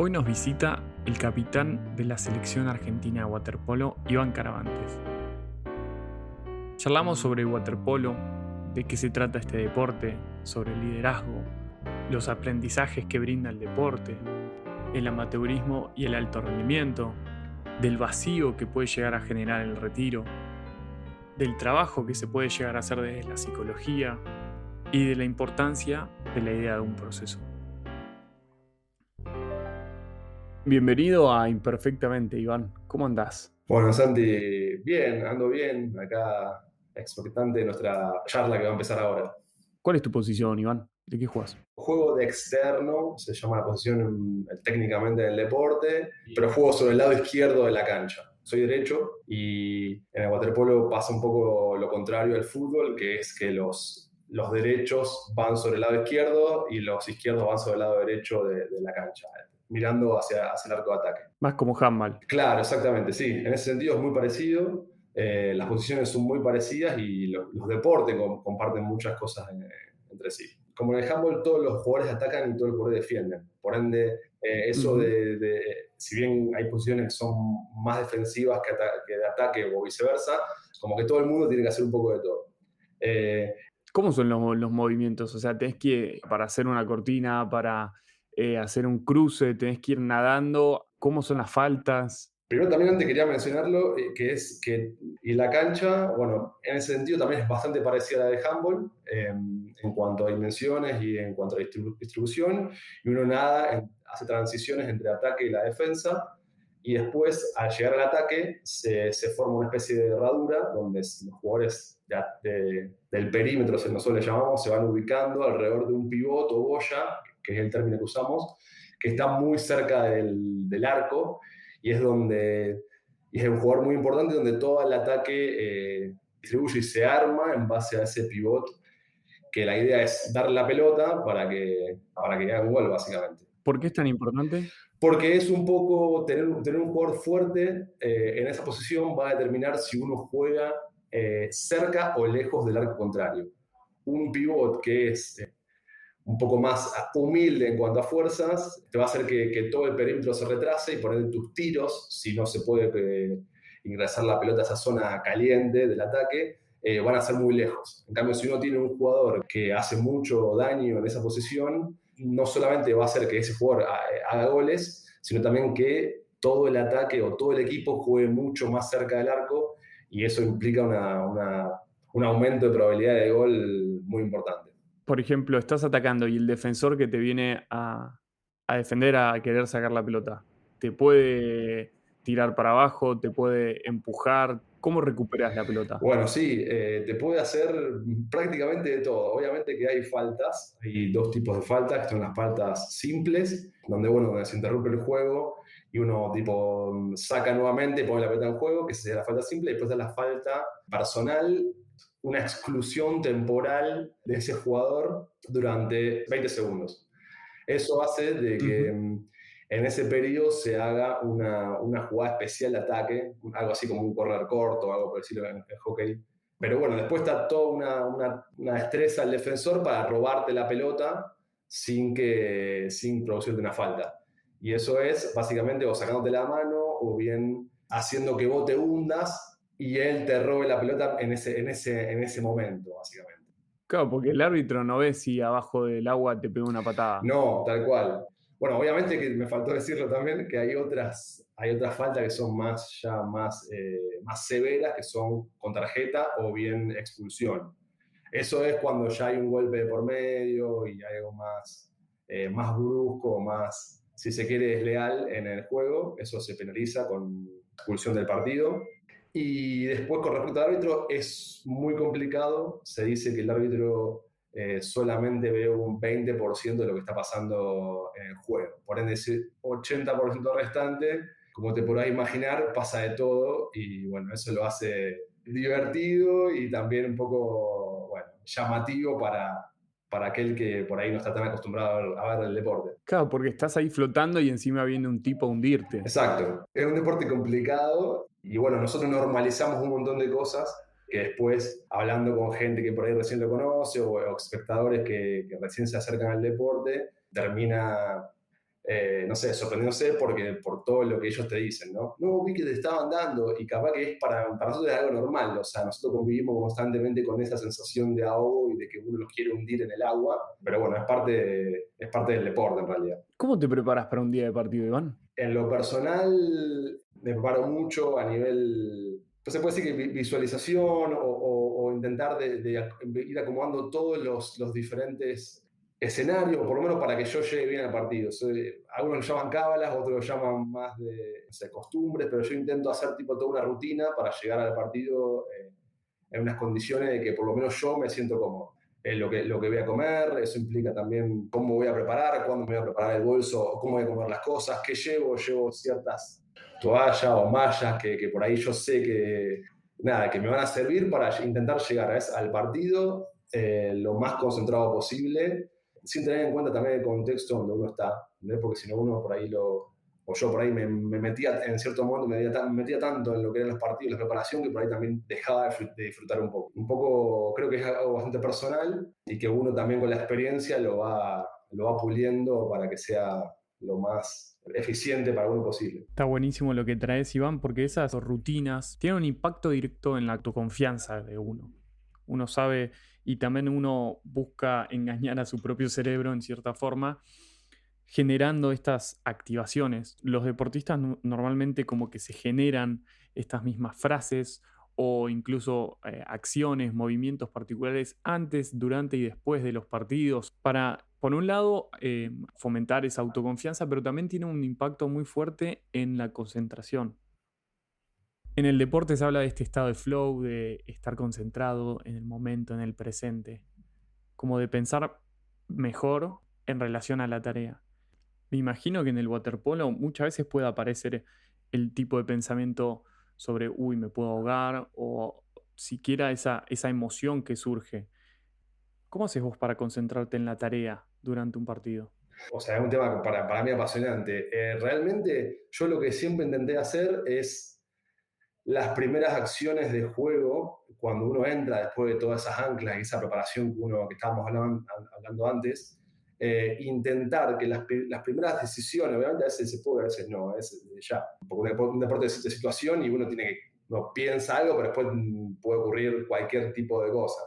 Hoy nos visita el capitán de la selección argentina de waterpolo, Iván Caravantes. Charlamos sobre el waterpolo, de qué se trata este deporte, sobre el liderazgo, los aprendizajes que brinda el deporte, el amateurismo y el alto rendimiento, del vacío que puede llegar a generar el retiro, del trabajo que se puede llegar a hacer desde la psicología y de la importancia de la idea de un proceso. Bienvenido a Imperfectamente, Iván. ¿Cómo andás? Bueno, Santi, bien, ando bien, acá expectante de nuestra charla que va a empezar ahora. ¿Cuál es tu posición, Iván? ¿De qué jugás? Juego de externo, se llama la posición técnicamente del deporte, pero juego sobre el lado izquierdo de la cancha. Soy derecho y en el waterpolo pasa un poco lo contrario al fútbol, que es que los derechos van sobre el lado izquierdo y los izquierdos van sobre el lado derecho de la cancha, mirando hacia el arco de ataque. Más como handball. Claro, exactamente, sí. En ese sentido es muy parecido. Las posiciones son muy parecidas y los deportes comparten muchas cosas entre sí. Como en el handball, todos los jugadores atacan y todos los jugadores defienden. Por ende, eso Ujú. si bien hay posiciones que son más defensivas que de ataque o viceversa, como que todo el mundo tiene que hacer un poco de todo. Eh, ¿Cómo son los movimientos? O sea, tenés que, para hacer una cortina, para hacer un cruce, tenés que ir nadando. ¿Cómo son las faltas? Primero también antes quería mencionarlo, que es que y la cancha, bueno, en ese sentido también es bastante parecida a la de handball, en cuanto a dimensiones y en cuanto a distribución, y uno nada, hace transiciones entre ataque y la defensa, y después al llegar al ataque se forma una especie de herradura donde los jugadores del perímetro, nosotros le llamamos, se van ubicando alrededor de un pivot o boya, que es el término que usamos, que está muy cerca del arco, y es donde y es un jugador muy importante donde todo el ataque distribuye y se arma en base a ese pivot, que la idea es darle la pelota para que haga un gol, básicamente. ¿Por qué es tan importante? Porque es un poco tener un jugador fuerte en esa posición va a determinar si uno juega cerca o lejos del arco contrario. Un pivot que es un poco más humilde en cuanto a fuerzas, te va a hacer que todo el perímetro se retrase y poner tus tiros, si no se puede ingresar la pelota a esa zona caliente del ataque, van a ser muy lejos. En cambio, si uno tiene un jugador que hace mucho daño en esa posición, no solamente va a hacer que ese jugador haga goles, sino también que todo el ataque o todo el equipo juegue mucho más cerca del arco, y eso implica un aumento de probabilidad de gol muy importante. Por ejemplo, estás atacando y el defensor que te viene a defender, a querer sacar la pelota, te puede tirar para abajo, te puede empujar. ¿Cómo recuperas la pelota? Bueno, sí, te puede hacer prácticamente de todo. Obviamente que hay faltas, hay dos tipos de faltas, que son las faltas simples, donde se interrumpe el juego y uno tipo saca nuevamente y pone la pelota en juego, que sería la falta simple, y después está la falta personal, una exclusión temporal de ese jugador durante 20 segundos. Eso hace de que Ujú. en ese periodo se haga una jugada especial de ataque, algo así como un correr corto, algo por decirlo en hockey. Pero bueno, después está toda una destreza al defensor para robarte la pelota sin producirte una falta. Y eso es básicamente o sacándote la mano o bien haciendo que vos te hundas y él te robe la pelota en ese momento, básicamente. Claro, porque el árbitro no ve si abajo del agua te pega una patada. No, tal cual. Bueno, obviamente que me faltó decirlo también, que hay otras faltas que son más severas, que son con tarjeta o bien expulsión. Eso es cuando ya hay un golpe de por medio y hay algo más brusco, más, si se quiere, desleal en el juego. Eso se penaliza con expulsión del partido. Y después, con respecto al árbitro, es muy complicado. Se dice que el árbitro solamente ve un 20% de lo que está pasando en el juego. Por ende, ese 80% restante, como te podrás imaginar, pasa de todo, y bueno, eso lo hace divertido y también un poco, bueno, llamativo para aquel que por ahí no está tan acostumbrado a ver el deporte. Claro, porque estás ahí flotando y encima viene un tipo a hundirte. Exacto, es un deporte complicado y bueno, nosotros normalizamos un montón de cosas que después, hablando con gente que por ahí recién lo conoce o espectadores que recién se acercan al deporte, termina no sé, sorprendiéndose por todo lo que ellos te dicen, ¿no? No, vi que te estaban dando y capaz que para nosotros es algo normal, o sea, nosotros convivimos constantemente con esa sensación de ahogo y de que uno los quiere hundir en el agua, pero bueno, es parte del deporte en realidad. ¿Cómo te preparas para un día de partido, Iván? En lo personal, me preparo mucho a nivel, pues se puede decir que visualización o intentar de ir acomodando todos los diferentes escenarios, o por lo menos para que yo llegue bien al partido. Algunos lo llaman cábalas, otros lo llaman más de, no sé, costumbres, pero yo intento hacer tipo toda una rutina para llegar al partido en unas condiciones de que por lo menos yo me siento cómodo. Lo que voy a comer, eso implica también cómo voy a preparar, cuándo me voy a preparar el bolso, cómo voy a comer las cosas, qué llevo ciertas toallas o mallas que por ahí yo sé que, nada, que me van a servir para intentar llegar al partido lo más concentrado posible, sin tener en cuenta también el contexto donde uno está, ¿no? Porque si no uno por ahí o yo por ahí me metía, en cierto momento me metía tanto en lo que eran los partidos, la preparación, que por ahí también dejaba de disfrutar un poco. Un poco creo que es algo bastante personal y que uno también con la experiencia lo va puliendo para que sea lo más eficiente para uno posible. Está buenísimo lo que traes, Iván, porque esas rutinas tienen un impacto directo en la autoconfianza de uno. Uno sabe y también uno busca engañar a su propio cerebro en cierta forma, generando estas activaciones. Los deportistas normalmente como que se generan estas mismas frases o incluso acciones, movimientos particulares antes, durante y después de los partidos para, por un lado, fomentar esa autoconfianza, pero también tiene un impacto muy fuerte en la concentración. En el deporte se habla de este estado de flow, de estar concentrado en el momento, en el presente, como de pensar mejor en relación a la tarea. Me imagino que en el waterpolo muchas veces puede aparecer el tipo de pensamiento sobre, uy, me puedo ahogar, o siquiera esa emoción que surge. ¿Cómo haces vos para concentrarte en la tarea durante un partido? O sea, es un tema para mí apasionante. Realmente yo lo que siempre intenté hacer es las primeras acciones de juego, cuando uno entra después de todas esas anclas y esa preparación que estábamos hablando antes, intentar que las primeras decisiones, obviamente a veces se puede, a veces no, a veces ya, porque un deporte de situación y uno no piensa algo, pero después puede ocurrir cualquier tipo de cosa.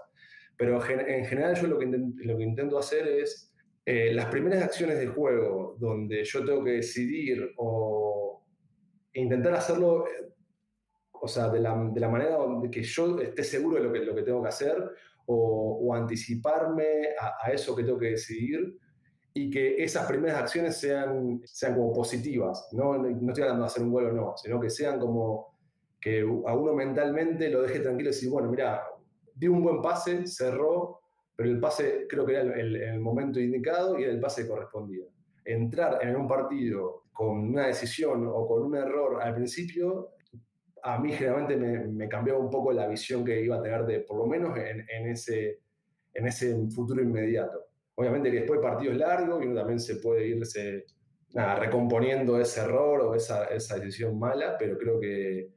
Pero en general yo lo que intento hacer es las primeras acciones de juego donde yo tengo que decidir o intentar hacerlo o sea, de la manera donde que yo esté seguro de lo que tengo que hacer o anticiparme a eso que tengo que decidir y que esas primeras acciones sean como positivas, ¿no? No estoy hablando de hacer un gol o no, sino que sean como que a uno mentalmente lo deje tranquilo y decir, bueno, mira, di un buen pase, cerró, pero el pase creo que era el momento indicado y era el pase que correspondía. Entrar en un partido con una decisión o con un error al principio a mí generalmente me cambió un poco la visión que iba a tener por lo menos en ese futuro inmediato. Obviamente que después partidos largos y uno también se puede irse recomponiendo ese error o esa decisión mala, pero creo que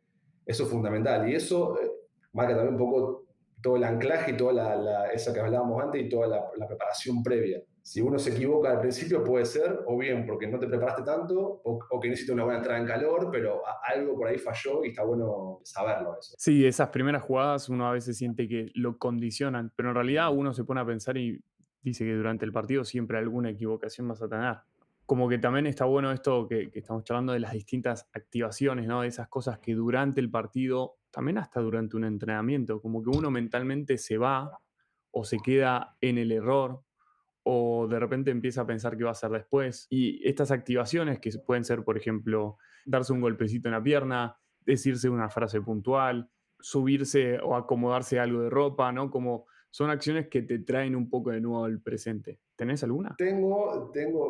eso es fundamental. Y eso marca también un poco todo el anclaje y toda esa que hablábamos antes y toda la preparación previa. Si uno se equivoca al principio puede ser, o bien porque no te preparaste tanto, o que necesita una buena entrada en calor, pero algo por ahí falló y está bueno saberlo eso. Sí, esas primeras jugadas uno a veces siente que lo condicionan, pero en realidad uno se pone a pensar y dice que durante el partido siempre alguna equivocación vas a tener. Como que también está bueno esto que estamos charlando de las distintas activaciones, ¿no? De esas cosas que durante el partido, también hasta durante un entrenamiento, como que uno mentalmente se va o se queda en el error o de repente empieza a pensar qué va a hacer después. Y estas activaciones que pueden ser, por ejemplo, darse un golpecito en la pierna, decirse una frase puntual, subirse o acomodarse algo de ropa, ¿no? Como son acciones que te traen un poco de nuevo al presente. ¿Tenés alguna?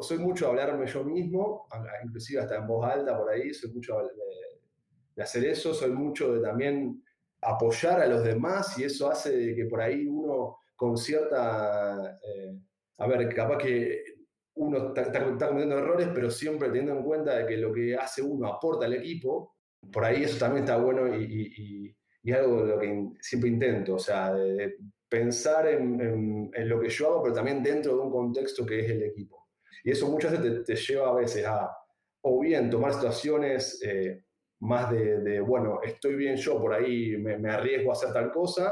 Soy mucho de hablarme yo mismo, inclusive hasta en voz alta por ahí, soy mucho de hacer eso, soy mucho de también apoyar a los demás y eso hace de que por ahí uno con cierta, a ver, capaz que uno está cometiendo errores, pero siempre teniendo en cuenta de que lo que hace uno aporta al equipo, por ahí eso también está bueno y algo de lo que siempre intento, o sea, de pensar en lo que yo hago, pero también dentro de un contexto que es el equipo. Y eso muchas veces te lleva a veces a, o bien tomar situaciones más bueno, estoy bien yo, por ahí me arriesgo a hacer tal cosa,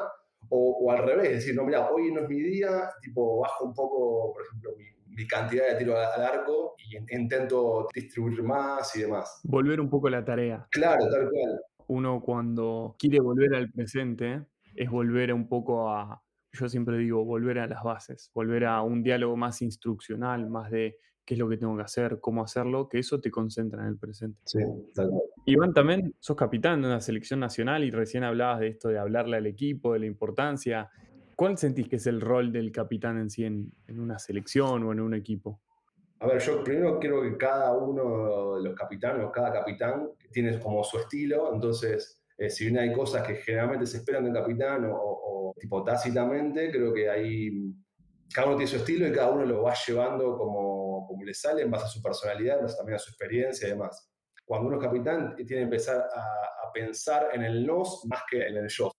o al revés, decir, no, mira, hoy no es mi día, tipo, bajo un poco, por ejemplo, mi cantidad de tiro al arco y intento distribuir más y demás. Volver un poco a la tarea. Claro, tal cual. Uno cuando quiere volver al presente, es volver un poco a, yo siempre digo, volver a las bases, volver a un diálogo más instruccional, más de qué es lo que tengo que hacer, cómo hacerlo, que eso te concentra en el presente. Sí, tal cual. Iván, también sos capitán de una selección nacional y recién hablabas de esto de hablarle al equipo, de la importancia. ¿Cuál sentís que es el rol del capitán en sí en una selección o en un equipo? A ver, yo primero creo que cada uno de los capitanes, cada capitán tiene como su estilo, entonces, si bien hay cosas que generalmente se esperan del capitán o tipo tácitamente, creo que hay, cada uno tiene su estilo y cada uno lo va llevando como le sale en base a su personalidad, en base también a su experiencia y demás. Cuando uno es capitán, tiene que empezar a pensar en el nos más que en el yo.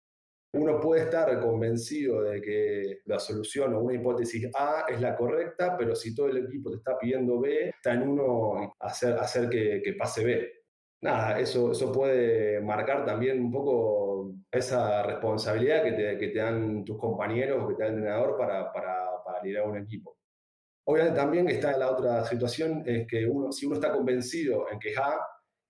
Uno puede estar convencido de que la solución o una hipótesis A es la correcta, pero si todo el equipo te está pidiendo B, está en uno hacer que pase B. Nada, eso puede marcar también un poco esa responsabilidad que te dan tus compañeros o que te da el entrenador para liderar un equipo. Obviamente también está la otra situación, es que si uno está convencido en que es A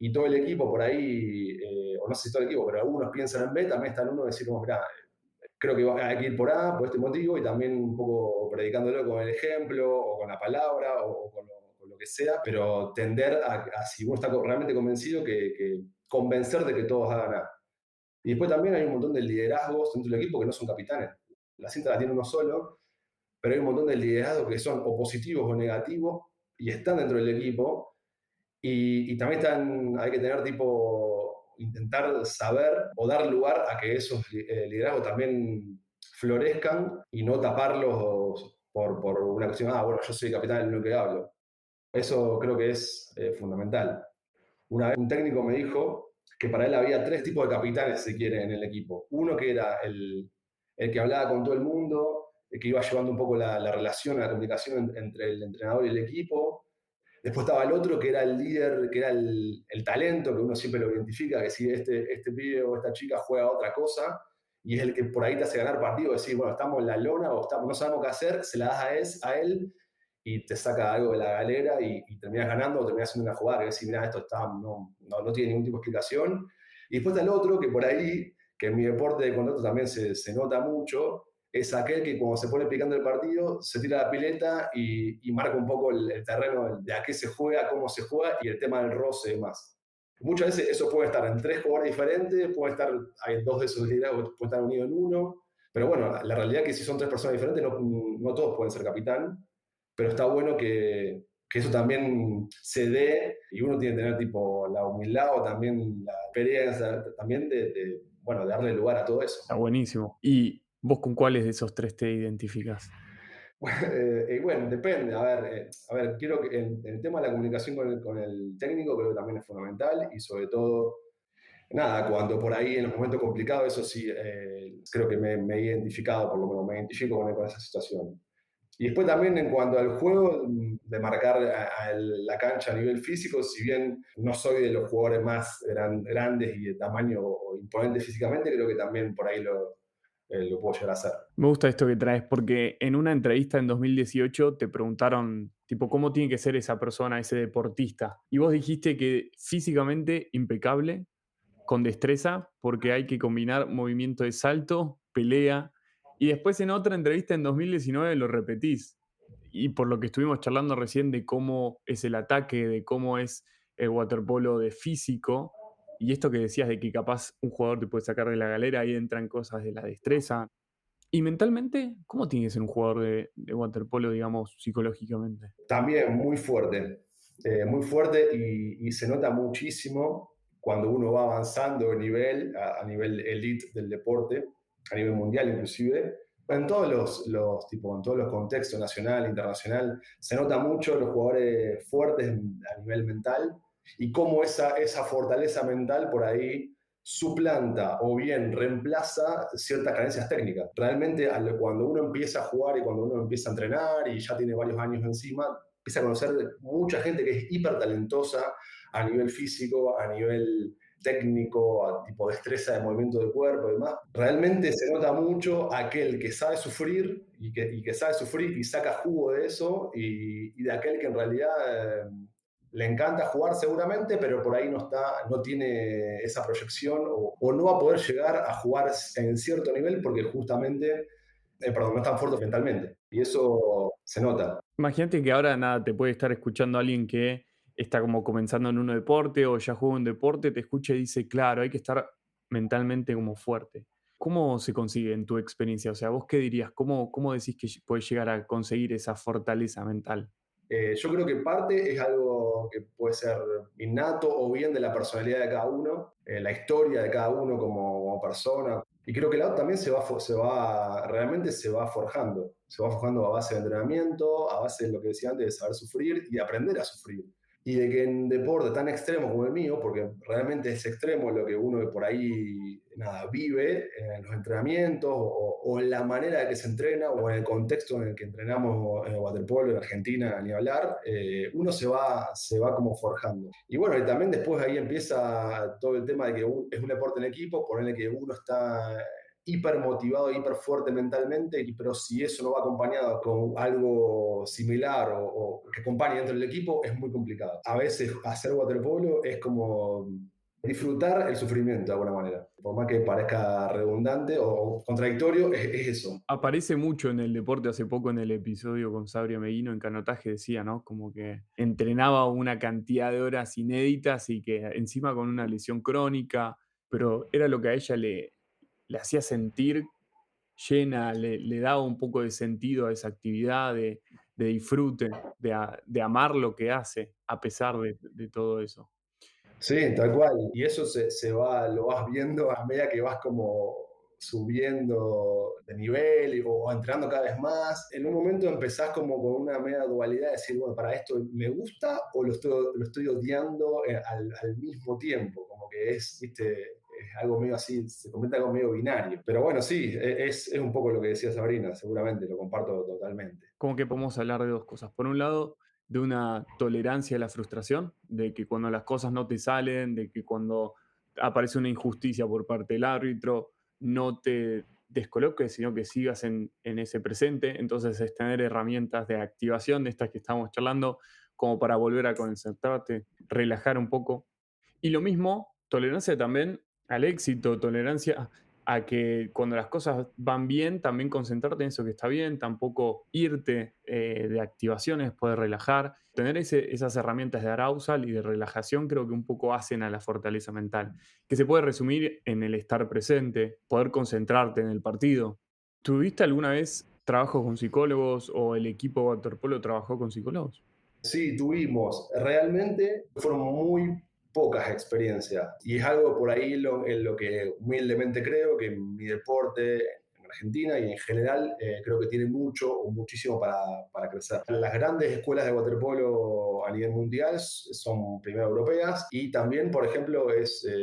y todo el equipo por ahí, o no sé si todo el equipo, pero algunos piensan en B, también está en uno decir, como, mirá, creo que hay que ir por A, por este motivo, y también un poco predicándolo con el ejemplo, o con la palabra, o con lo que sea, pero tender si uno está realmente convencido, que convencer de que todos hagan A. Y después también hay un montón de liderazgos dentro del equipo que no son capitanes. La cinta la tiene uno solo, pero hay un montón de liderazgos que son o positivos o negativos y están dentro del equipo. Y también hay que tener intentar saber o dar lugar a que esos liderazgos también florezcan y no taparlos por una cuestión, bueno, yo soy capitán en lo que hablo. Eso creo que es fundamental. Una vez un técnico me dijo que para él había tres tipos de capitanes, si quiere, en el equipo. Uno que era el que hablaba con todo el mundo, el que iba llevando un poco la relación, la comunicación entre el entrenador y el equipo. Después estaba el otro que era el líder, que era el talento, que uno siempre lo identifica, que si este pibe o esta chica juega otra cosa, y es el que por ahí te hace ganar partido, decir, bueno, estamos en la lona o no sabemos qué hacer, se la das a él y te saca algo de la galera y terminas ganando o terminas haciendo una jugada que decís, mira, esto no tiene ningún tipo de explicación. Y después está el otro que por ahí, que en mi deporte de contacto también se nota mucho, es aquel que cuando se pone picando el partido se tira la pileta y marca un poco el terreno de a qué se juega, cómo se juega y el tema del roce y demás. Muchas veces eso puede estar en tres jugadores diferentes, hay dos de esos liderazgos que pueden estar unidos en uno, pero bueno, la realidad es que si son tres personas diferentes no todos pueden ser capitán, pero está bueno que eso también se dé y uno tiene que tener tipo la humildad o también la experiencia también bueno, de darle lugar a todo eso. Está buenísimo. ¿Y vos con cuáles de esos tres te identificás? Bueno, depende. A ver, quiero que el tema de la comunicación con el técnico creo que también es fundamental y sobre todo, nada, cuando por ahí en los momentos complicados, eso sí, creo que me he identificado, por lo menos me identifico con esa situación. Y después también en cuanto al juego, de marcar la cancha a nivel físico, si bien no soy de los jugadores más grandes y de tamaño o imponentes físicamente, creo que también por ahí lo puedo llegar a hacer. Me gusta esto que traes porque en una entrevista en 2018 te preguntaron, tipo, ¿cómo tiene que ser esa persona, ese deportista? Y vos dijiste que físicamente impecable, con destreza, porque hay que combinar movimiento de salto, pelea, y después en otra entrevista en 2019 lo repetís. Y por lo que estuvimos charlando recién de cómo es el ataque, de cómo es el waterpolo de físico, y esto que decías de que capaz un jugador te puede sacar de la galera, ahí entran cosas de la destreza. Y mentalmente, ¿cómo tiene que ser un jugador de waterpolo, digamos, psicológicamente? También muy fuerte y se nota muchísimo cuando uno va avanzando de nivel, a nivel elite del deporte, a nivel mundial inclusive, en todos en todos los contextos, nacional, internacional, se nota mucho los jugadores fuertes a nivel mental y cómo esa fortaleza mental por ahí suplanta o bien reemplaza ciertas carencias técnicas. Realmente cuando uno empieza a jugar y cuando uno empieza a entrenar y ya tiene varios años encima, empieza a conocer mucha gente que es hiper talentosa a nivel físico, a nivel técnico, a tipo destreza de movimiento de cuerpo y demás. Realmente se nota mucho aquel que sabe sufrir y que sabe sufrir y saca jugo de eso y de aquel que en realidad le encanta jugar seguramente, pero por ahí no tiene esa proyección o no va a poder llegar a jugar en cierto nivel porque justamente, perdón, no es tan fuerte mentalmente. Y eso se nota. Imagínate que ahora nada, te puede estar escuchando alguien que está como comenzando en un deporte o ya juega un deporte, te escucha y dice, claro, hay que estar mentalmente como fuerte. ¿Cómo se consigue en tu experiencia? O sea, ¿vos qué dirías? ¿Cómo decís que puedes llegar a conseguir esa fortaleza mental? Yo creo que parte es algo que puede ser innato o bien de la personalidad de cada uno, la historia de cada uno como persona. Y creo que el lado también realmente se va forjando a base de entrenamiento, a base de lo que decía antes, de saber sufrir y de aprender a sufrir. Y de que en deporte tan extremo como el mío, porque realmente es extremo lo que uno por ahí nada, vive en los entrenamientos o en la manera de que se entrena o en el contexto en el que entrenamos en waterpolo en Argentina, ni hablar, uno se va como forjando. Y bueno, y también después ahí empieza todo el tema de que es un deporte en equipo, ponerle que uno está hiper motivado, hiper fuerte mentalmente, pero si eso no va acompañado con algo similar o que acompañe dentro del equipo, es muy complicado. A veces hacer waterpolo es como disfrutar el sufrimiento de alguna manera. Por más que parezca redundante o contradictorio, es eso. Aparece mucho en el deporte, hace poco en el episodio con Sabria Meguino en canotaje decía, ¿no? Como que entrenaba una cantidad de horas inéditas y que encima con una lesión crónica, pero era lo que a ella le hacía sentir llena, le daba un poco de sentido a esa actividad, de disfrute, de amar lo que hace a pesar de todo eso. Sí, tal cual. Y eso lo vas viendo a medida que vas como subiendo de nivel o entrenando cada vez más. En un momento empezás como con una media dualidad de decir, bueno, para esto me gusta o lo estoy odiando al mismo tiempo. Como que viste, es algo medio así, se convierte en algo medio binario. Pero bueno, sí, es un poco lo que decía Sabrina, seguramente, lo comparto totalmente. Como que podemos hablar de dos cosas. Por un lado, de una tolerancia a la frustración, de que cuando las cosas no te salen, de que cuando aparece una injusticia por parte del árbitro, no te descoloques, sino que sigas en ese presente. Entonces es tener herramientas de activación, de estas que estamos charlando, como para volver a concentrarte, relajar un poco. Y lo mismo, tolerancia también al éxito, tolerancia a que cuando las cosas van bien, también concentrarte en eso que está bien, tampoco irte de activaciones, poder relajar. Tener esas herramientas de arousal y de relajación creo que un poco hacen a la fortaleza mental, que se puede resumir en el estar presente, poder concentrarte en el partido. ¿Tuviste alguna vez trabajo con psicólogos o el equipo waterpolo trabajó con psicólogos? Sí, tuvimos. Realmente fueron muy pocas experiencias. Y es algo por ahí en lo que humildemente creo que mi deporte en Argentina y en general creo que tiene mucho o muchísimo para crecer. Las grandes escuelas de waterpolo a nivel mundial son primero europeas y también, por ejemplo,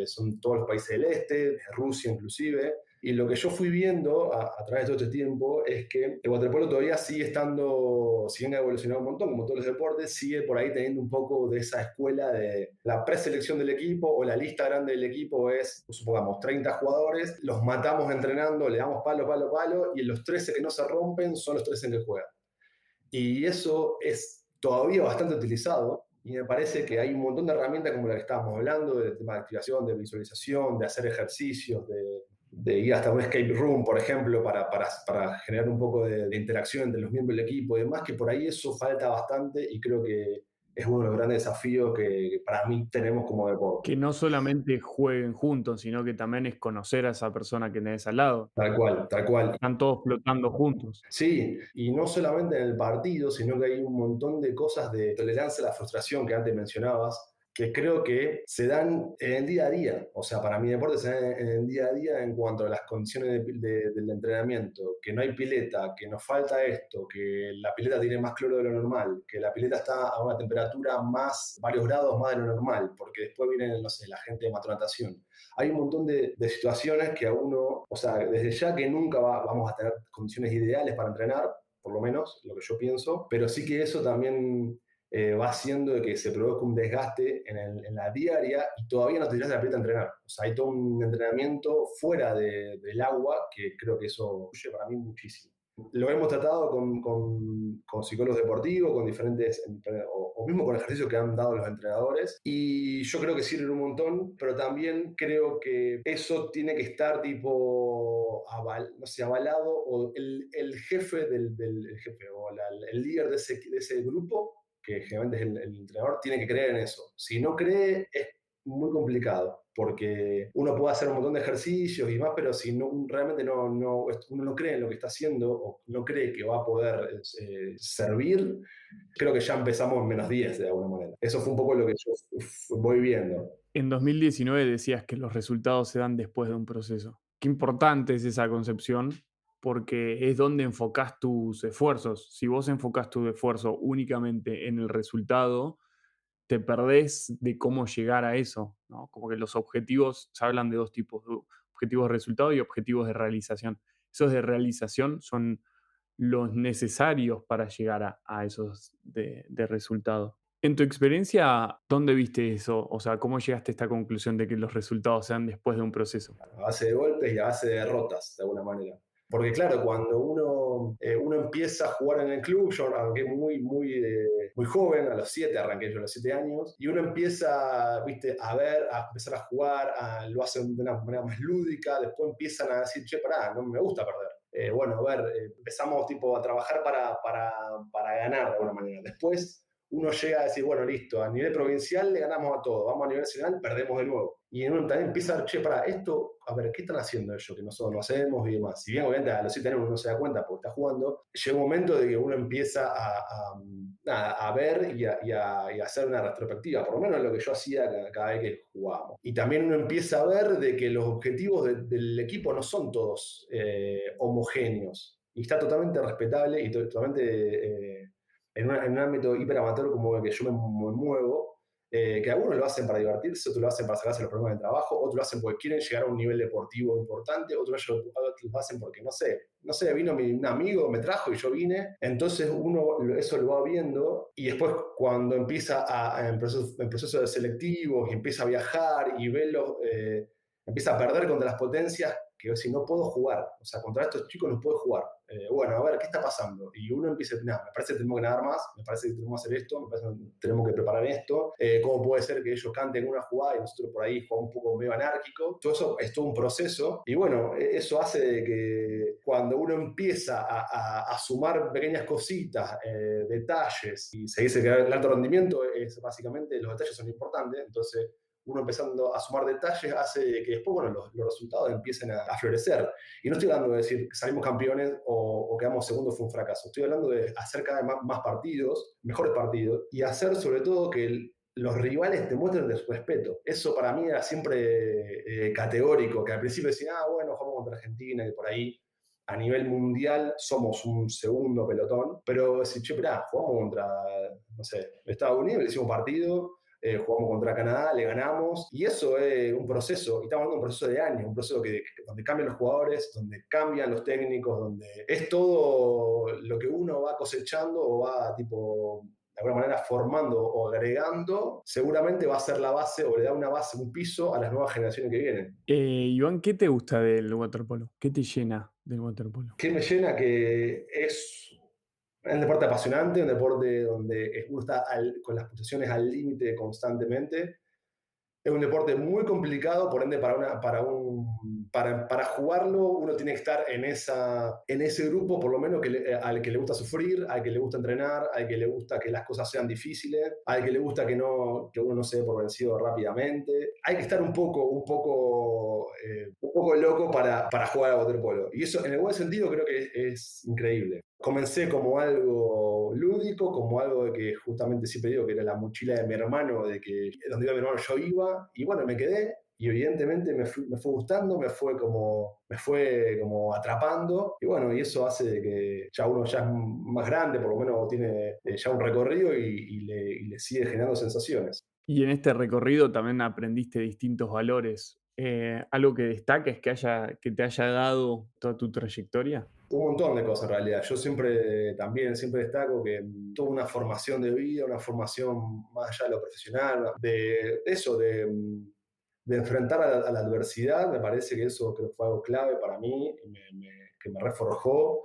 son todos los países del este, Rusia inclusive. Y lo que yo fui viendo a través de todo este tiempo es que el waterpolo todavía sigue estando, si bien ha evolucionado un montón, como todos los deportes, sigue por ahí teniendo un poco de esa escuela de la preselección del equipo o la lista grande del equipo es, supongamos, 30 jugadores, los matamos entrenando, le damos palo, palo, palo, y los 13 que no se rompen son los 13 en que juegan. Y eso es todavía bastante utilizado. Y me parece que hay un montón de herramientas como la que estábamos hablando, del tema de activación, de visualización, de hacer ejercicios, de ir hasta un escape room, por ejemplo, para generar un poco de interacción entre los miembros del equipo y demás, que por ahí eso falta bastante y creo que es uno de los grandes desafíos que para mí tenemos como deporte. Que no solamente jueguen juntos, sino que también es conocer a esa persona que tenés al lado. Tal cual, tal cual. Están todos flotando juntos. Sí, y no solamente en el partido, sino que hay un montón de cosas de tolerancia a la frustración que antes mencionabas, que creo que se dan en el día a día. O sea, para mi deporte se dan en el día a día en cuanto a las condiciones del entrenamiento, que no hay pileta, que nos falta esto, que la pileta tiene más cloro de lo normal, que la pileta está a una temperatura varios grados más de lo normal, porque después viene, no sé, la gente de matronatación. Hay un montón de situaciones que a uno, o sea, desde ya que nunca vamos a tener condiciones ideales para entrenar, por lo menos lo que yo pienso, pero sí que eso también va haciendo de que se produzca un desgaste en la diaria y todavía no te tiras de la pileta a entrenar. O sea, hay todo un entrenamiento fuera del agua que creo que eso influye para mí muchísimo. Lo hemos tratado con psicólogos deportivos, con diferentes, o mismo con ejercicios que han dado los entrenadores, y yo creo que sirven un montón, pero también creo que eso tiene que estar tipo, no sé, avalado, o el jefe el jefe, o el líder de ese grupo, que generalmente es el entrenador, tiene que creer en eso. Si no cree, es muy complicado, porque uno puede hacer un montón de ejercicios y más, pero si no, realmente uno no cree en lo que está haciendo o no cree que va a poder servir, creo que ya empezamos en -10 de alguna manera. Eso fue un poco lo que yo voy viendo. En 2019 decías que los resultados se dan después de un proceso. Qué importante es esa concepción porque es donde enfocás tus esfuerzos. Si vos enfocás tu esfuerzo únicamente en el resultado, te perdés de cómo llegar a eso, ¿no? Como que los objetivos, se hablan de dos tipos, de objetivos de resultado y objetivos de realización. Esos de realización son los necesarios para llegar a esos de resultado. En tu experiencia, ¿dónde viste eso? O sea, ¿cómo llegaste a esta conclusión de que los resultados sean después de un proceso? A base de golpes y a base de derrotas, de alguna manera. Porque claro, cuando uno empieza a jugar en el club, yo arranqué muy joven, a los 7 arranqué yo a los 7 años, y uno empieza, viste, a empezar a jugar, lo hacen de una manera más lúdica, después empiezan a decir, che, pará, no me gusta perder. Bueno, a ver, empezamos tipo a trabajar para ganar de alguna manera. Después uno llega a decir, bueno, listo, a nivel provincial le ganamos a todo, vamos a nivel nacional, perdemos de nuevo. Y uno también empieza a ver, che, para esto, a ver, ¿qué están haciendo ellos que nosotros no hacemos y demás? Si bien obviamente a los 7 años uno no se da cuenta porque está jugando, llega un momento de que uno empieza a ver y a hacer una retrospectiva, por lo menos lo que yo hacía cada vez que jugábamos. Y también uno empieza a ver de que los objetivos del equipo no son todos homogéneos. Y está totalmente respetable y totalmente en un ámbito hiperamateur como el que yo me muevo, que algunos lo hacen para divertirse, otros lo hacen para sacarse los problemas de trabajo, otros lo hacen porque quieren llegar a un nivel deportivo importante, otros lo hacen porque, no sé, vino un amigo, me trajo y yo vine. Entonces uno eso lo va viendo y después cuando empieza en proceso de selectivos y empieza a viajar y empieza a perder contra las potencias, que si no puedo jugar, o sea, contra estos chicos no puedo jugar. Bueno, a ver, ¿qué está pasando? Y uno empieza, nada, me parece que tenemos que nadar más, me parece que tenemos que hacer esto, me parece que tenemos que preparar esto, ¿cómo puede ser que ellos canten una jugada y nosotros por ahí jugamos un poco medio anárquico? Todo eso es todo un proceso y bueno, eso hace de que cuando uno empieza a sumar pequeñas cositas, detalles, y se dice que el alto rendimiento es básicamente, los detalles son importantes, entonces uno empezando a sumar detalles hace que después, bueno, los resultados empiecen a florecer. Y no estoy hablando de decir que salimos campeones o quedamos segundos fue un fracaso. Estoy hablando de hacer cada vez más partidos, mejores partidos, y hacer sobre todo que los rivales te muestren de su respeto. Eso para mí era siempre categórico, que al principio decían, bueno, jugamos contra Argentina y por ahí a nivel mundial somos un segundo pelotón, pero si, che, esperá, jugamos contra, no sé, Estados Unidos, le hicimos partido, jugamos contra Canadá, le ganamos, y eso es un proceso, y estamos hablando de un proceso de años, un proceso donde cambian los jugadores, donde cambian los técnicos, donde es todo lo que uno va cosechando o va tipo de alguna manera formando o agregando, seguramente va a ser la base o le da una base, un piso a las nuevas generaciones que vienen. Iván, ¿qué te gusta del waterpolo? ¿Qué te llena del waterpolo? ¿Qué me llena? Que es un deporte apasionante, un deporte donde uno está con las pulsaciones al límite constantemente. Es un deporte muy complicado, por ende, para jugarlo uno tiene que estar en ese grupo, por lo menos al que le gusta sufrir, al que le gusta entrenar, al que le gusta que las cosas sean difíciles, al que le gusta que uno no se dé por vencido rápidamente. Hay que estar un poco loco para jugar a waterpolo. Y eso, en el buen sentido, creo que es increíble. Comencé como algo lúdico, como algo de que justamente siempre digo que era la mochila de mi hermano, de que donde iba mi hermano yo iba, y bueno, me quedé, y evidentemente me fue gustando, me fue como atrapando, y bueno, y eso hace de que ya uno ya es más grande, por lo menos tiene ya un recorrido y le sigue generando sensaciones. Y en este recorrido también aprendiste distintos valores. ¿Algo que destaques que te haya dado toda tu trayectoria? Un montón de cosas en realidad. Yo siempre, también, siempre destaco que tuve una formación de vida, una formación más allá de lo profesional, de eso, de enfrentar a la adversidad. Me parece que eso creo que fue algo clave para mí, que me reforjó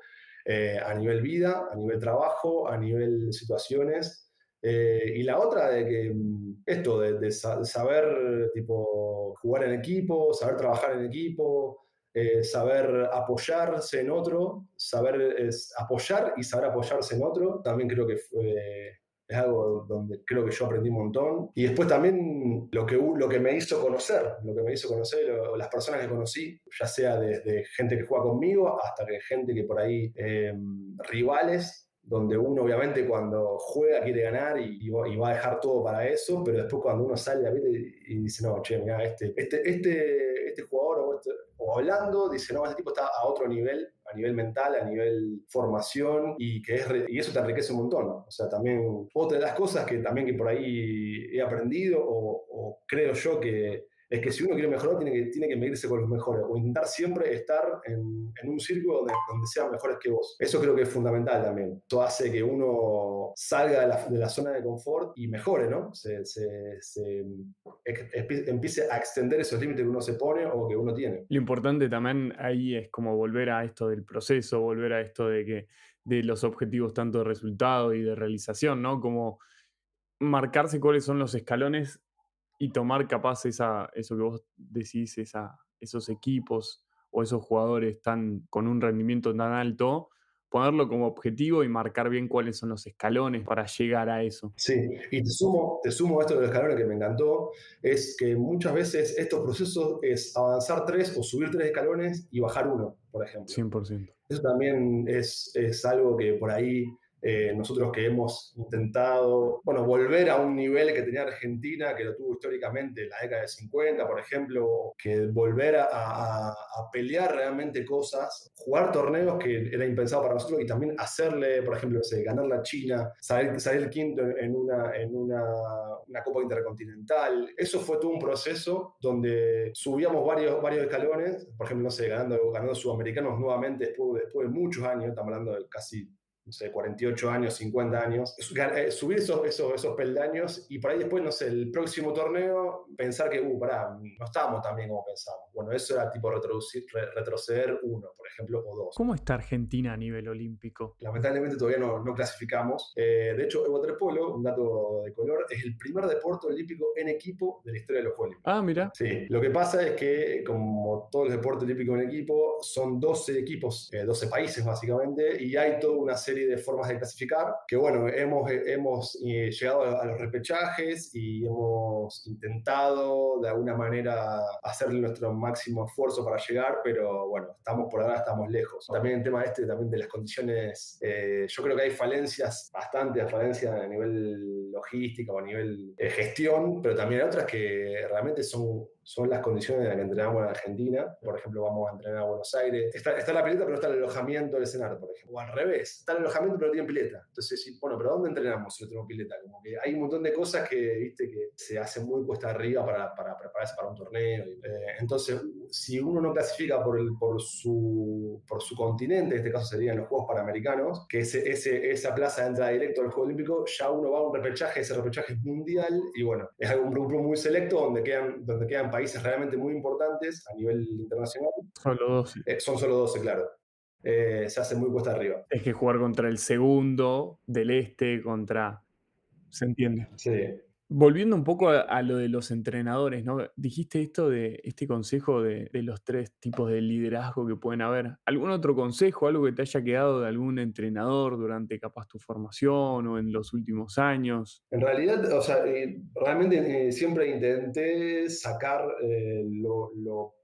a nivel vida, a nivel trabajo, a nivel situaciones. Y la otra de que esto, saber tipo, jugar en equipo, saber trabajar en equipo, saber apoyarse en otro, saber apoyar y saber apoyarse en otro, también creo que es algo donde creo que yo aprendí un montón. Y después también lo que me hizo conocer, las personas que conocí, ya sea desde gente que juega conmigo hasta que gente que por ahí, rivales, donde uno obviamente cuando juega quiere ganar y va a dejar todo para eso, pero después cuando uno sale ¿viste? Y dice, no, che, mira, este jugador o hablando, dice, no, este tipo está a otro nivel, a nivel mental, a nivel formación, y eso te enriquece un montón. O sea, también otra de las cosas que también que por ahí he aprendido o creo yo que es que si uno quiere mejorar tiene que medirse con los mejores o intentar siempre estar en un círculo donde sean mejores que vos. Eso creo que es fundamental también. Eso hace que uno salga de la zona de confort y mejore, ¿no? Empiece a extender esos límites que uno se pone o que uno tiene. Lo importante también ahí es como volver a esto del proceso, volver a esto de los objetivos tanto de resultado y de realización, ¿no? Como marcarse cuáles son los escalones y tomar capaz eso que vos decís, esos equipos o esos jugadores con un rendimiento tan alto, ponerlo como objetivo y marcar bien cuáles son los escalones para llegar a eso. Sí, y te sumo a esto de los escalones que me encantó, es que muchas veces estos procesos es avanzar tres o subir tres escalones y bajar uno, por ejemplo. 100%. Eso también es algo que por ahí nosotros que hemos intentado, bueno, volver a un nivel que tenía Argentina, que lo tuvo históricamente en la década de 50, por ejemplo, que volver a pelear realmente cosas, jugar torneos que era impensado para nosotros y también hacerle, por ejemplo, no sé, ganar la China, salir quinto una Copa Intercontinental. Eso fue todo un proceso donde subíamos varios escalones, por ejemplo, no sé, ganando Sudamericanos nuevamente después de muchos años, estamos hablando de casi no sé, 48 años, 50 años, subir esos peldaños y por ahí después, no sé, el próximo torneo, pensar que, pará, no estábamos tan bien como pensábamos. Bueno, eso era tipo retroceder uno, por ejemplo, o dos. ¿Cómo está Argentina a nivel olímpico? Lamentablemente todavía no clasificamos. De hecho, el waterpolo, un dato de color, es el primer deporte olímpico en equipo de la historia de los Juegos Olímpicos. Ah, mira, Sí, lo que pasa es que, como todos los deportes olímpicos en equipo, son 12 equipos, 12 países básicamente, y hay toda una serie de formas de clasificar, que bueno, hemos llegado a los repechajes y hemos intentado de alguna manera hacer nuestro máximo esfuerzo para llegar, pero bueno, por ahora estamos lejos. También el tema también de las condiciones, yo creo que hay bastantes falencias a nivel logística o a nivel gestión, pero también hay otras que realmente son las condiciones en las que entrenamos en Argentina. Por ejemplo, vamos a entrenar a Buenos Aires. Está la pileta, pero no está el alojamiento del escenario, por ejemplo. O al revés, está el alojamiento, pero no tiene pileta. Entonces, bueno, ¿pero dónde entrenamos si no tenemos pileta? Como que hay un montón de cosas que, viste, que se hacen muy cuesta arriba para prepararse para un torneo. Entonces, si uno no clasifica por su continente, en este caso serían los Juegos Panamericanos, que esa plaza entra directo al Juego Olímpico, ya uno va a un repechaje, ese repechaje es mundial, y bueno, es un grupo muy selecto donde quedan países realmente muy importantes a nivel internacional. solo 12. Son solo 12, claro. Se hace muy cuesta arriba. Es que jugar contra el segundo del este, ¿Se entiende? Sí. Volviendo un poco a lo de los entrenadores, ¿no? Dijiste esto de este consejo de los tres tipos de liderazgo que pueden haber. ¿Algún otro consejo, algo que te haya quedado de algún entrenador durante capaz tu formación o en los últimos años? En realidad, o sea, realmente siempre intenté sacar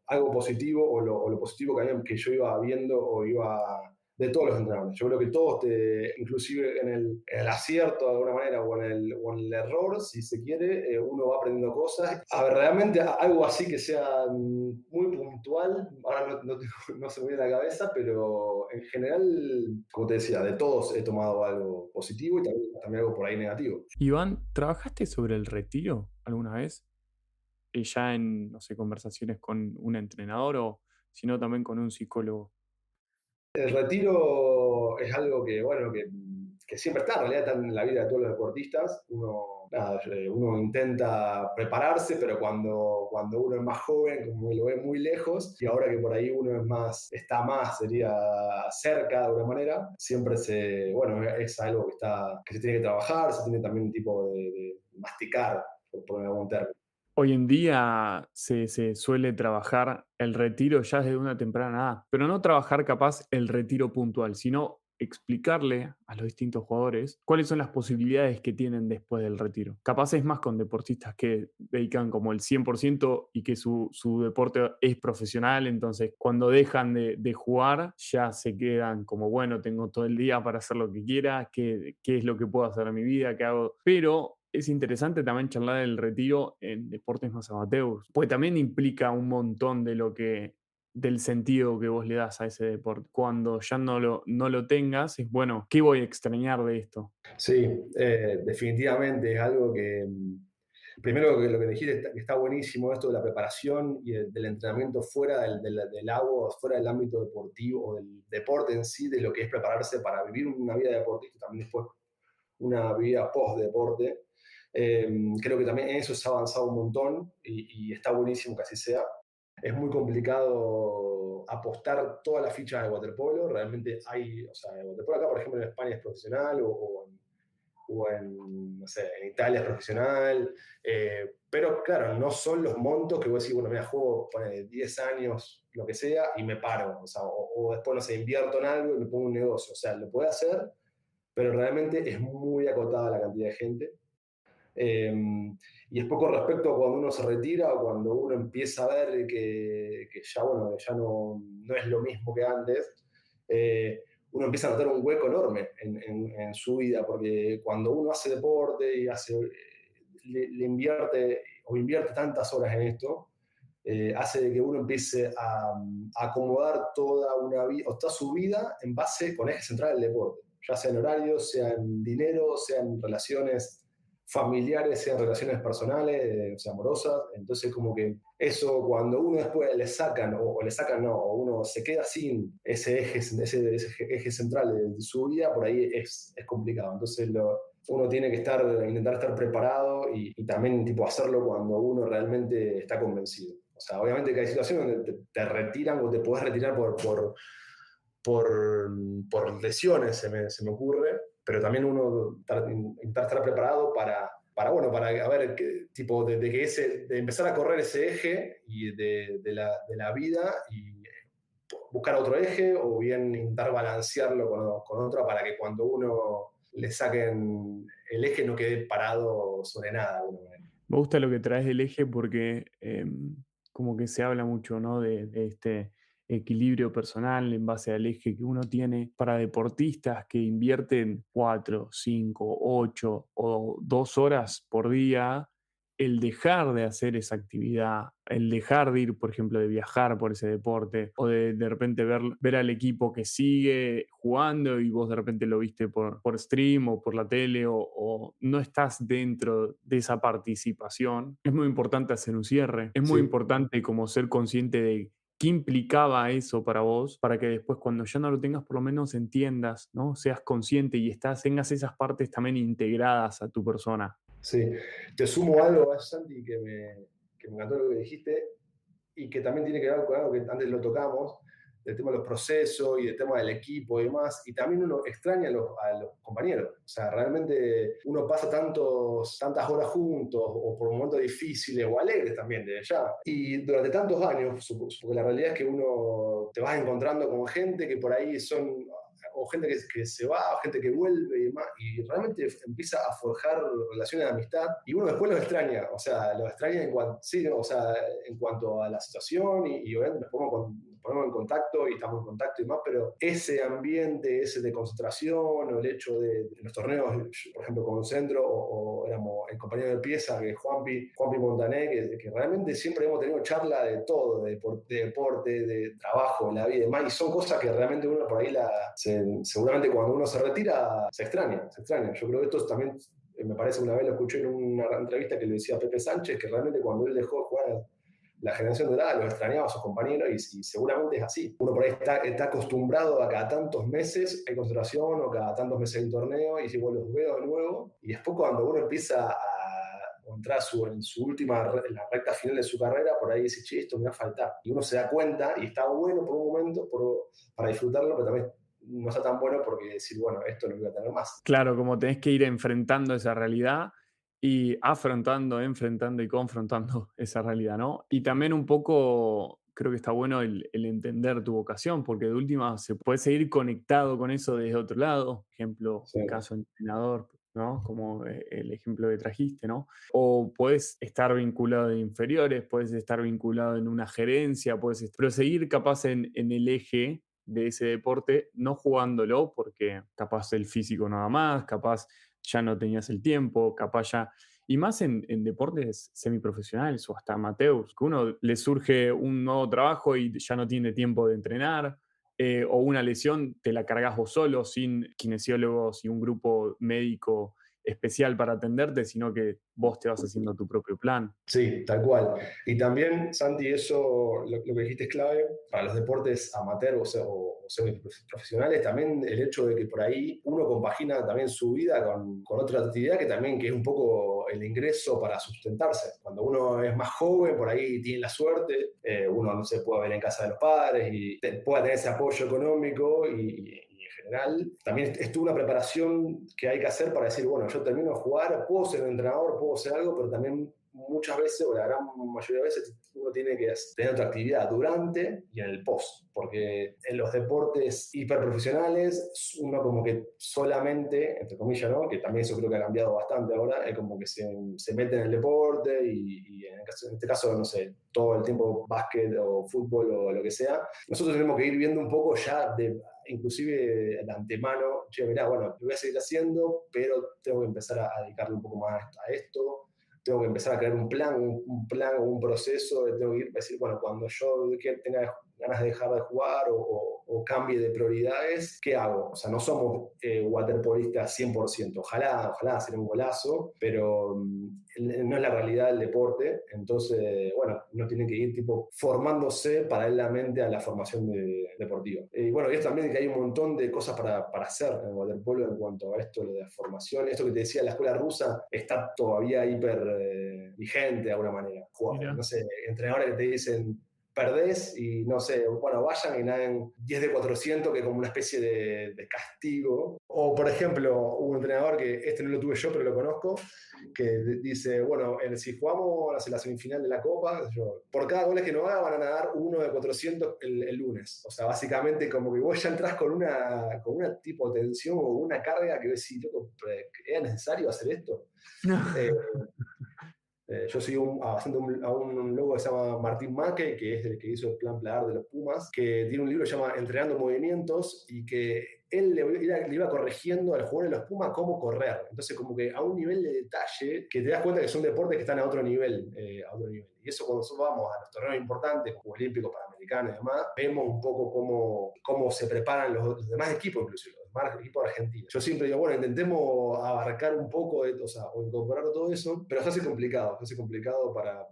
algo positivo o lo positivo que yo iba viendo o iba de todos los entrenadores. Yo creo que todos, inclusive en el acierto de alguna manera o en el error, si se quiere, uno va aprendiendo cosas. A ver, realmente algo así que sea muy puntual, ahora no se me viene a la cabeza, pero en general, como te decía, de todos he tomado algo positivo y también algo por ahí negativo. Iván, ¿trabajaste sobre el retiro alguna vez? Ya en, no sé, conversaciones con un entrenador o sino también con un psicólogo. El retiro es algo que, bueno, que siempre está, en realidad está en la vida de todos los deportistas. Uno intenta prepararse, pero cuando uno es más joven, como que lo ve muy lejos, y ahora que por ahí uno está más, sería cerca de alguna manera, bueno, es algo que se tiene que trabajar, se tiene también un tipo de masticar, por poner algún término. Hoy en día se suele trabajar el retiro ya desde una temprana edad, pero no trabajar capaz el retiro puntual, sino explicarle a los distintos jugadores cuáles son las posibilidades que tienen después del retiro. Capaz es más con deportistas que dedican como el 100% y que su deporte es profesional, entonces cuando dejan de jugar ya se quedan como, bueno, tengo todo el día para hacer lo que quiera, qué es lo que puedo hacer en mi vida, qué hago, pero es interesante también charlar del retiro en deportes más amateurs, porque también implica un montón del sentido que vos le das a ese deporte. Cuando ya no lo tengas, es bueno, ¿qué voy a extrañar de esto? Sí, definitivamente es algo que, primero que lo que dijiste que está buenísimo esto de la preparación y del entrenamiento fuera del agua, fuera del ámbito deportivo o del deporte en sí, de lo que es prepararse para vivir una vida deportista, también después una vida post-deporte. Creo que también eso se ha avanzado un montón y está buenísimo que así sea. Es muy complicado apostar todas las fichas de waterpolo. Realmente o sea, el waterpolo acá, por ejemplo, en España es profesional no sé, en Italia es profesional. Pero claro, no son los montos que vos decís, bueno, mira, juego 10 años, lo que sea, y me paro. O sea, o después, no sé, invierto en algo y me pongo un negocio. O sea, lo puede hacer, pero realmente es muy acotada la cantidad de gente. Eh, y después con respecto a cuando uno se retira o cuando uno empieza a ver que ya, bueno, que ya no es lo mismo que antes, uno empieza a notar un hueco enorme en su vida, porque cuando uno hace deporte y le invierte tantas horas en esto, hace de que uno empiece a acomodar toda una vida, o toda su vida en base con eje central del deporte, ya sea en horarios, sea en dinero, sea en relaciones familiares, sean relaciones personales, o sea, amorosas. Entonces, como que eso, cuando uno después le sacan, no, o uno se queda sin ese eje central de su vida, por ahí es complicado. Entonces, uno tiene que intentar estar preparado y también tipo, hacerlo cuando uno realmente está convencido. O sea, obviamente que hay situaciones donde te retiran o te podés retirar por lesiones, se me ocurre, pero también uno intentar estar preparado bueno, para a ver, tipo, de empezar a correr ese eje y de la vida y buscar otro eje o bien intentar balancearlo con otro para que cuando uno le saquen el eje no quede parado sobre nada. Me gusta lo que traes del eje porque como que se habla mucho, ¿no? de este equilibrio personal en base al eje que uno tiene para deportistas que invierten 4, 5, 8 o 2 horas por día. El dejar de hacer esa actividad, el dejar de ir, por ejemplo, de viajar por ese deporte o de repente ver al equipo que sigue jugando y vos de repente lo viste por stream o por la tele o no estás dentro de esa participación, es muy importante hacer un cierre, es muy Sí, importante como ser consciente de qué implicaba eso para vos, para que después cuando ya no lo tengas por lo menos entiendas, ¿no? Seas consciente y tengas esas partes también integradas a tu persona. sí. Te sumo algo, Santi, que me encantó lo que dijiste y que también tiene que ver con algo que antes lo tocamos, el tema de los procesos y el tema del equipo y demás, y también uno extraña a los compañeros, o sea, realmente uno pasa tantas horas juntos, o por momentos difíciles o alegres también de allá, y durante tantos años, porque la realidad es que uno te vas encontrando con gente que por ahí o gente que se va, o gente que vuelve y demás, y realmente empieza a forjar relaciones de amistad, y uno después los extraña, o sea, los extraña sí, o sea, en cuanto a la situación, y obviamente nos ponemos en contacto y estamos en contacto y más, pero ese ambiente, ese de concentración, o el hecho de los torneos, por ejemplo, con Centro, o éramos el compañero de pieza, que es Juanpi Montané, que realmente siempre hemos tenido charla de todo, de deporte, de trabajo, de la vida y demás, y son cosas que realmente uno por ahí seguramente cuando uno se retira se extraña. Yo creo que esto también, me parece, una vez lo escuché en una entrevista que le decía a Pepe Sánchez, que realmente cuando él dejó de jugar la generación dorada los extrañaba a sus compañeros y seguramente es así. Uno por ahí está acostumbrado a cada tantos meses hay concentración o cada tantos meses hay un torneo y si vos los veo de nuevo y después cuando uno empieza a entrar en su última, en la recta final de su carrera, por ahí dice, che, esto me va a faltar. Y uno se da cuenta y está bueno por un momento para disfrutarlo, pero también no está tan bueno porque decir, bueno, esto lo voy a tener más. Claro, como tenés que ir enfrentando esa realidad y afrontando, enfrentando y confrontando esa realidad, ¿no? Y también un poco creo que está bueno el entender tu vocación, porque de última se puede seguir conectado con eso desde otro lado, ejemplo, Sí. caso entrenador, ¿no? Como el ejemplo que trajiste, ¿no? O puedes estar vinculado en inferiores, puedes estar vinculado en una gerencia, pero seguir capaz en el eje de ese deporte, no jugándolo porque capaz el físico nada más, capaz ya no tenías el tiempo, capaz ya... Y más en deportes semiprofesionales o hasta amateurs, que uno le surge un nuevo trabajo y ya no tiene tiempo de entrenar, o una lesión te la cargas vos solo, sin kinesiólogos y un grupo médico especial para atenderte, sino que vos te vas haciendo tu propio plan. Sí, tal cual. Y también, Santi, eso, lo que dijiste es clave para los deportes amateur o semiprofesionales, también el hecho de que por ahí uno compagina también su vida con otra actividad que es un poco el ingreso para sustentarse. Cuando uno es más joven, por ahí tiene la suerte, uno no se puede ver en casa de los padres y pueda tener ese apoyo económico y en general, también es toda una preparación que hay que hacer para decir, bueno, yo termino de jugar, puedo ser un entrenador, puedo ser algo, pero también muchas veces, o la gran mayoría de veces, uno tiene que tener otra actividad durante y en el post, porque en los deportes hiperprofesionales, uno como que solamente, entre comillas, ¿no? Que también eso creo que ha cambiado bastante ahora, es como que se mete en el deporte y en este caso, no sé, todo el tiempo básquet o fútbol o lo que sea. Nosotros tenemos que ir viendo un poco ya inclusive de antemano, che, mirá, bueno, lo voy a seguir haciendo, pero tengo que empezar a dedicarle un poco más a esto, tengo que empezar a crear un plan o un proceso, tengo que ir a decir, bueno, cuando yo tenga ganas de dejar de jugar o cambie de prioridades, ¿qué hago? O sea, no somos waterpolistas 100%, ojalá sería un golazo, pero no es la realidad del deporte, entonces, bueno, uno tiene que ir tipo formándose paralelamente a la formación deportiva. Y bueno, y es también que hay un montón de cosas para hacer en el waterpolo en cuanto a esto, lo de la formación, esto que te decía, la escuela rusa está todavía hiper vigente de alguna manera. No sé, entrenadores que te dicen perdés y no sé, bueno, vayan y naden 10 de 400 que es como una especie de castigo. O por ejemplo, un entrenador que este no lo tuve yo pero lo conozco, que dice, bueno, si jugamos la semifinal de la Copa, por cada gol que no haga van a nadar 1 de 400 el lunes. O sea, básicamente como que vos ya entras con una tipo de tensión o una carga que ves, loco, ¿era necesario hacer esto? Yo sigo haciendo a un loco que se llama Martín Mackey, que es el que hizo el plan Pladar de los Pumas, que tiene un libro que se llama Entrenando Movimientos y que él le iba corrigiendo al jugador de los Pumas cómo correr. Entonces, como que a un nivel de detalle que te das cuenta que son deportes que están a otro nivel. Y eso cuando nosotros vamos a los torneos importantes, como Olímpicos, Panamericanos y demás, vemos un poco cómo se preparan los demás equipos, inclusive los demás equipos argentinos. Yo siempre digo, bueno, intentemos abarcar un poco, o incorporar todo eso, pero se hace complicado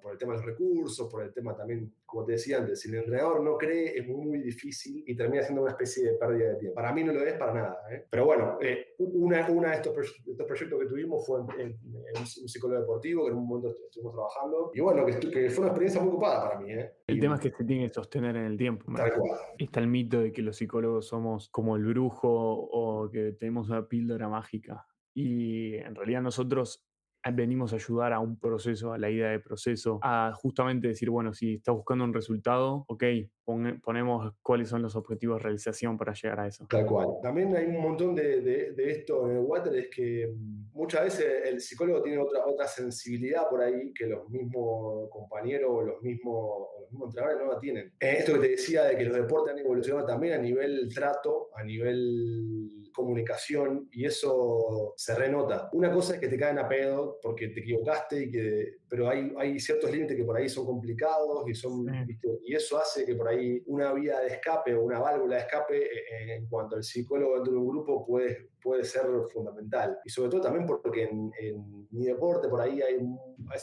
por el tema de los recursos, por el tema también, como te decía antes, si el entrenador no cree, es muy difícil y termina siendo una especie de pérdida de tiempo. Para mí no lo es para nada. Pero bueno, una de estos proyectos que tuvimos fue en un psicólogo deportivo, que en un momento estuvimos trabajando, y bueno, que fue una experiencia muy ocupada para mí. El tema es que se tiene que sostener en el tiempo. Tal cual. Está el mito de que los psicólogos somos como el brujo o que tenemos una píldora mágica. Y en realidad nosotros venimos a ayudar a un proceso, a la idea de proceso, a justamente decir, bueno, si estás buscando un resultado, ok, ponemos cuáles son los objetivos de realización para llegar a eso. Tal cual. También hay un montón de esto en el water, es que muchas veces el psicólogo tiene otra sensibilidad por ahí que los mismos compañeros o los mismos entrenadores no la tienen. Esto que te decía de que los deportes han evolucionado también a nivel trato, a nivel comunicación, y eso se renota. Una cosa es que te caen a pedo porque te equivocaste, pero hay ciertos límites que por ahí son complicados y, ¿viste? Y eso hace que por ahí hay una vía de escape o una válvula de escape en cuanto al psicólogo dentro de un grupo puede ser fundamental. Y sobre todo también porque en mi deporte por ahí hay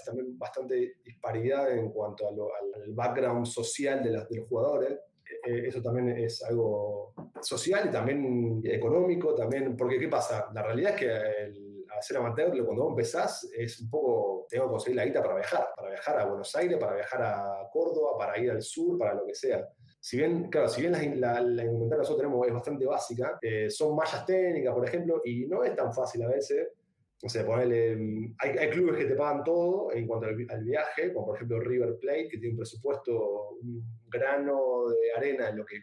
también bastante disparidad en cuanto al background social de los jugadores. Eso también es algo social y también económico, también, porque ¿qué pasa? La realidad es que al ser amateur, cuando vos empezás, es un poco, tengo que conseguir la guita para viajar a Buenos Aires, para viajar a Córdoba, para ir al sur, para lo que sea. Si bien, claro, si bien la indumentaria que nosotros tenemos es bastante básica, son mallas técnicas, por ejemplo, y no es tan fácil a veces. O sea, ponerle, hay clubes que te pagan todo en cuanto al viaje, como por ejemplo River Plate, que tiene un presupuesto, un grano de arena en lo que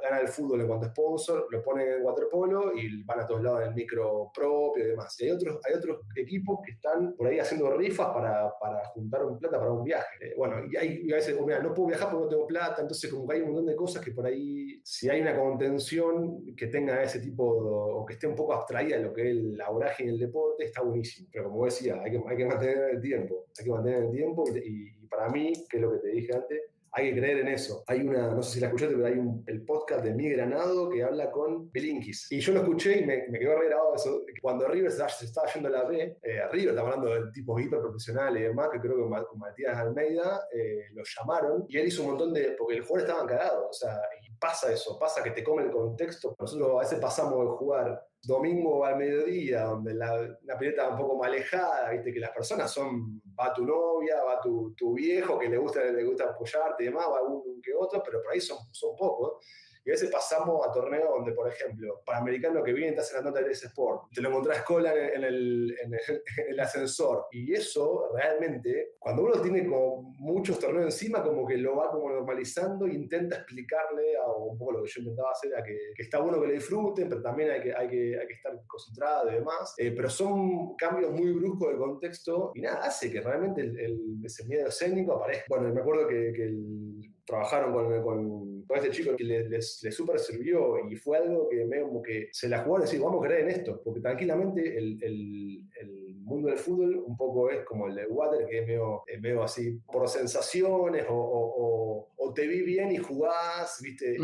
gana el fútbol en cuanto a sponsor, lo ponen en waterpolo y van a todos lados en el micro propio y demás. Y hay otros equipos que están por ahí haciendo rifas para juntar plata para un viaje. Bueno, y a veces, mira, no puedo viajar porque no tengo plata, entonces como que hay un montón de cosas que por ahí, si hay una contención que tenga ese tipo, o que esté un poco abstraída de lo que es la vorágine del deporte, está buenísimo. Pero como decía, hay que mantener el tiempo. Hay que mantener el tiempo y para mí, que es lo que te dije antes, hay que creer en eso. Hay no sé si la escuchaste, pero hay el podcast de Miguel Granado que habla con Belinkis. Y yo lo escuché y me quedó re grabado eso. Cuando River se estaba yendo a la B, River, estamos hablando de tipos hiperprofesionales y demás, que creo que con Matías Almeida lo llamaron y él hizo un montón porque el jugador estaban cagados. O sea, y pasa eso, pasa que te come el contexto. Nosotros a veces pasamos de jugar domingo al mediodía, donde la pileta va un poco más alejada, viste que las personas va tu novia, va tu viejo que le gusta apoyarte y demás, va uno que otro, pero por ahí son pocos. Y a veces pasamos a torneos donde, por ejemplo, Panamericano que viene te hace la nota de ese Sport, te lo encontrás cola en el ascensor. Y eso realmente, cuando uno tiene como muchos torneos encima, como que lo va como normalizando e intenta explicarle un poco lo que yo intentaba hacer, a que está bueno que lo disfruten, pero también hay que estar concentrado y demás. Pero son cambios muy bruscos de contexto y nada, hace que realmente ese miedo escénico aparezca. Bueno, me acuerdo que trabajaron con este chico que les súper sirvió y fue algo que medio como que se la jugaron y decir, vamos a creer en esto, porque tranquilamente el mundo del fútbol un poco es como el del water, que es medio así por sensaciones o te vi bien y jugás, ¿viste?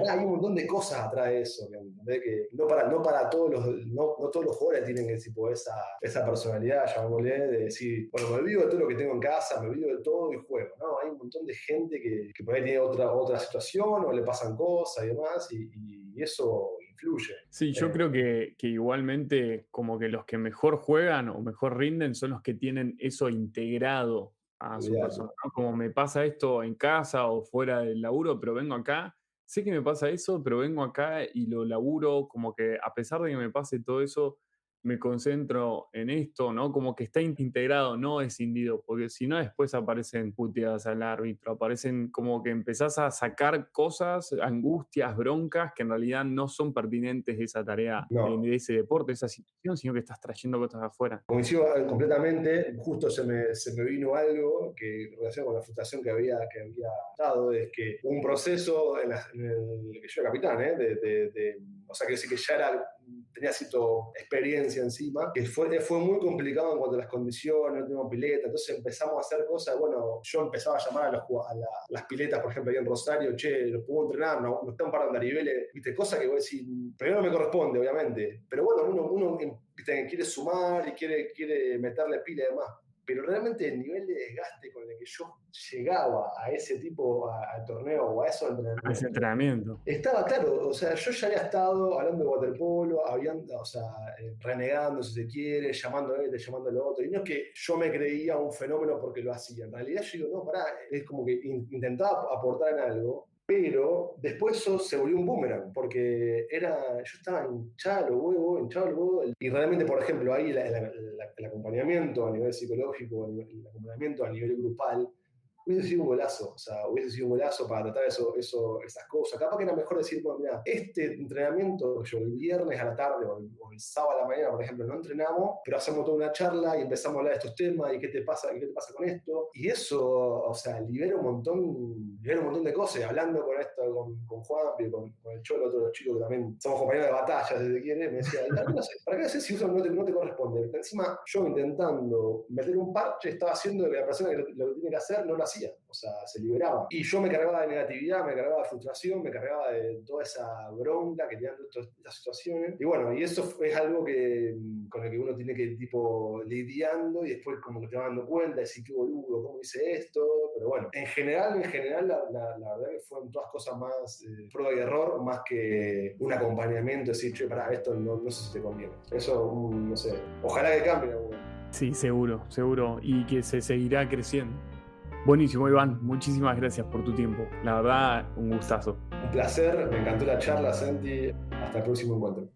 Hay un montón de cosas atrás de eso, que no para todos no todos los jugadores tienen esa personalidad, llamémosle, de decir, bueno, me olvido de todo lo que tengo en casa, me olvido de todo y juego, ¿no? Hay un montón de gente que por ahí tiene otra situación o le pasan cosas y demás, y eso influye. Sí, yo creo que igualmente como que los que mejor juegan o mejor rinden son los que tienen eso integrado a su persona, ¿no? Como me pasa esto en casa o fuera del laburo, pero vengo acá, sé que me pasa eso, pero vengo acá y lo laburo, como que a pesar de que me pase todo eso, me concentro en esto, ¿no? Como que está integrado, no escindido, porque si no después aparecen puteadas al árbitro, aparecen como que empezás a sacar cosas, angustias, broncas, que en realidad no son pertinentes de esa tarea, de ese deporte, de esa situación, sino que estás trayendo cosas afuera. Coincido completamente, justo se me vino algo que relaciona con la frustración que había dado, es que un proceso en el que yo era capitán, o sea, que sí que ya tenía cierta experiencia encima, que fue muy complicado en cuanto a las condiciones, no teníamos pileta, entonces empezamos a hacer cosas, bueno, yo empezaba a llamar a las piletas, por ejemplo, ahí en Rosario, che, ¿los puedo entrenar? No está un par de andariveles, viste, cosas que voy a decir, primero me corresponde, obviamente, pero bueno, uno quiere sumar y quiere meterle pila y demás. Pero realmente el nivel de desgaste con el que yo llegaba a ese tipo, al torneo o a esos entrenamientos, estaba claro, o sea, yo ya había estado hablando de waterpolo, renegando si se quiere, llamando a este, llamando a lo otro, y no es que yo me creía un fenómeno porque lo hacía, en realidad yo digo, no, pará, es como que intentaba aportar en algo, pero después eso se volvió un boomerang, porque yo estaba hinchado los huevos, y realmente, por ejemplo, ahí el acompañamiento a nivel psicológico, el acompañamiento a nivel grupal, hubiese sido un golazo, o sea, hubiese sido un golazo para tratar esas cosas. Capaz que era mejor decir, bueno, mira, este entrenamiento, el viernes a la tarde o el sábado a la mañana, por ejemplo, no entrenamos, pero hacemos toda una charla y empezamos a hablar de estos temas y qué te pasa con esto. Y eso, o sea, libera un montón de cosas. Hablando con Juan, con el Cholo, otro de los chicos que también somos compañeros de batalla, si se quiere, me decía, no sé, ¿para qué haces si eso no te corresponde? Encima, yo intentando meter un parche, estaba haciendo que la persona que lo tiene que hacer no lo hacía, o sea, se liberaba. Y yo me cargaba de negatividad, me cargaba de frustración, me cargaba de toda esa bronca que tenían estas situaciones. Y bueno, y eso es algo con el que uno tiene que ir tipo lidiando y después como que te vas dando cuenta, decir qué boludo, cómo hice esto. Pero bueno, en general, la verdad que fueron todas cosas más prueba y error, más que un acompañamiento, decir, che, pará, esto no sé si te conviene. Eso, no sé, ojalá que cambie. Sí, seguro, y que se seguirá creciendo. Buenísimo, Iván, muchísimas gracias por tu tiempo. La verdad, un gustazo. Un placer, me encantó la charla, Santi. Hasta el próximo encuentro.